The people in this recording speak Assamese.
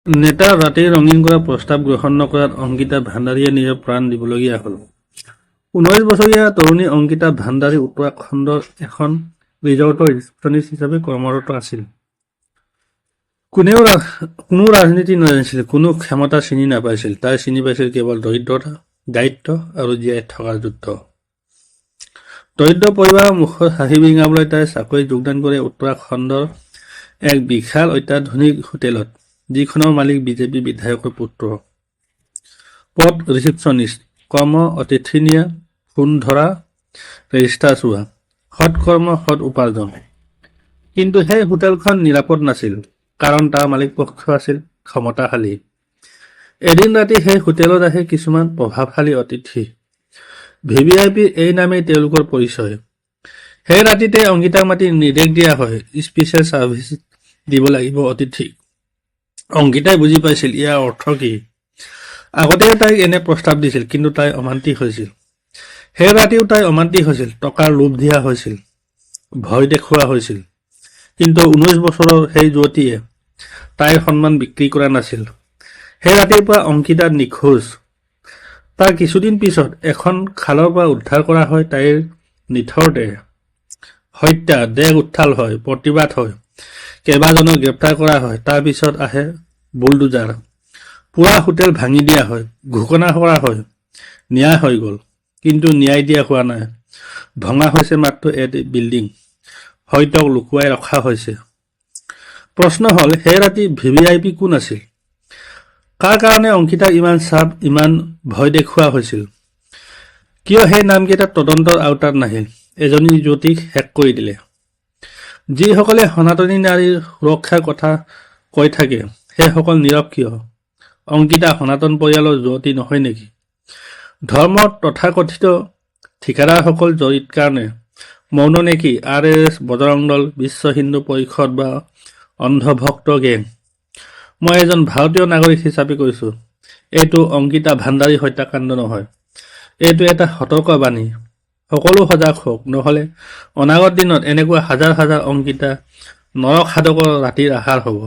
নেতা ৰাতি ৰঙীন কৰা প্ৰস্তাৱ গ্ৰহণ নকৰাত অংকিতা ভাণ্ডাৰীয়ে নিজৰ প্ৰাণ দিবলগীয়া হ'ল। 19 বছৰীয়া তৰুণী অংকিতা ভাণ্ডাৰী উত্তৰাখণ্ডৰ এখন ৰিজৰ্টৰ ৰিচেপশ্যনিষ্ট হিচাপে কৰ্মৰত আছিল। কোনো ৰাজনীতি নাজানিছিল, কোনো ক্ষমতা চিনি নাপাইছিল। তাই চিনি পাইছিল কেৱল দৰিদ্ৰতা, দায়িত্ব আৰু জীয়াই থকাৰ যুদ্ধ। দৰিদ্ৰ পৰিবাৰৰ মুখত হাঁহি বিৰিঙাবলৈ তাই চাকৰিত যোগদান কৰে উত্তৰাখণ্ডৰ এক বিশাল অত্যাধুনিক হোটেলত, যিখনৰ মালিক বিজেপি বিধায়কৰ পুত্ৰ। পদ ৰিচেপশ্যনিষ্ট, কৰ্ম অতিথি নিয়া, ফোন ধৰা, ৰেজিষ্টাৰ চোৱা, সৎ কৰ্ম সৎ উপাৰ্জন। কিন্তু সেই হোটেলখন নিৰাপদ নাছিল, কাৰণ তাৰ মালিক পক্ষ আছিল ক্ষমতাশালী। এদিন ৰাতি সেই হোটেলত আহে কিছুমান প্ৰভাৱশালী অতিথি। VVIP এই নামেই তেওঁলোকৰ পৰিচয়। সেই ৰাতিতে অংকিতাক মাতি নিৰ্দেশ দিয়া হয়, স্পেচিয়েল ছাৰ্ভিচ দিব লাগিব অতিথিক। অংকিতাই বুজি পাইছিল ইয়াৰ অৰ্থ কি। আগতেও তাইক এনে প্ৰস্তাৱ দিছিল, কিন্তু তাই অমান্তিক হৈছিল। সেই ৰাতিও তাই অমান্তিক হৈছিল। টকাৰ লোভ দিয়া হৈছিল, ভয় দেখুওৱা হৈছিল। কিন্তু 19 বছৰৰ সেই যুৱতীয়ে তাইৰ সন্মান বিক্ৰী কৰা নাছিল। সেই ৰাতিৰ পৰা অংকিতা নিখোজ। তাৰ কিছুদিন পিছত এখন খালৰ পৰা উদ্ধাৰ কৰা হয় তাইৰ নিথৰ দেহ। হত্যা, দেহ উত্থাল হয়, প্ৰতিবাদ হয়, কেইবাজনক গ্ৰেপ্তাৰ কৰা হয়। তাৰ পিছত আহে বুলডোজাৰ। পুৰা হোটেল ভাঙি দিয়া হয়, ঘোষণা কৰা হয় ন্যায় হৈ গ'ল। কিন্তু ন্যায় দিয়া হোৱা নাই। ভঙা হৈছে মাত্ৰ এটি বিল্ডিং, সত্যক লুকুৱাই ৰখা হৈছে। প্ৰশ্ন হ'ল, সেই ৰাতি VVIP কোন আছিল? কাৰ কাৰণে অংকিতাক ইমান চাপ, ইমান ভয় দেখুওৱা হৈছিল? কিয় সেই নামকেইটা তদন্তৰ আওতাত নাহিল? এজনী যুৱতীক শেষ কৰি দিলে। যিসকলে সনাতনী নাৰীৰ সুৰক্ষাৰ কথা কৈ থাকে, সেইসকল নীৰৱ কিয়? অংকিতা সনাতন পৰিয়ালৰ যুৱতী নহয় নেকি? ধৰ্মৰ তথাকথিত ঠিকাদাৰসকল জড়িত কাৰণে মৌন নেকি RSS, বজৰং দল, বিশ্ব হিন্দু পৰিষদ বা অন্ধভক্ত গেং? মই এজন ভাৰতীয় নাগৰিক হিচাপে কৈছো, এইটো অংকিতা ভাণ্ডাৰী হত্যাকাণ্ড নহয়। এইটো এটা সতৰ্কবাণী। সকলো সজাগ হওক, নহ'লে অনাগত দিনত এনেকুৱা হাজাৰ হাজাৰ অংকিতা নৰক সাধকৰ ৰাতিৰ আহাৰ হ'ব।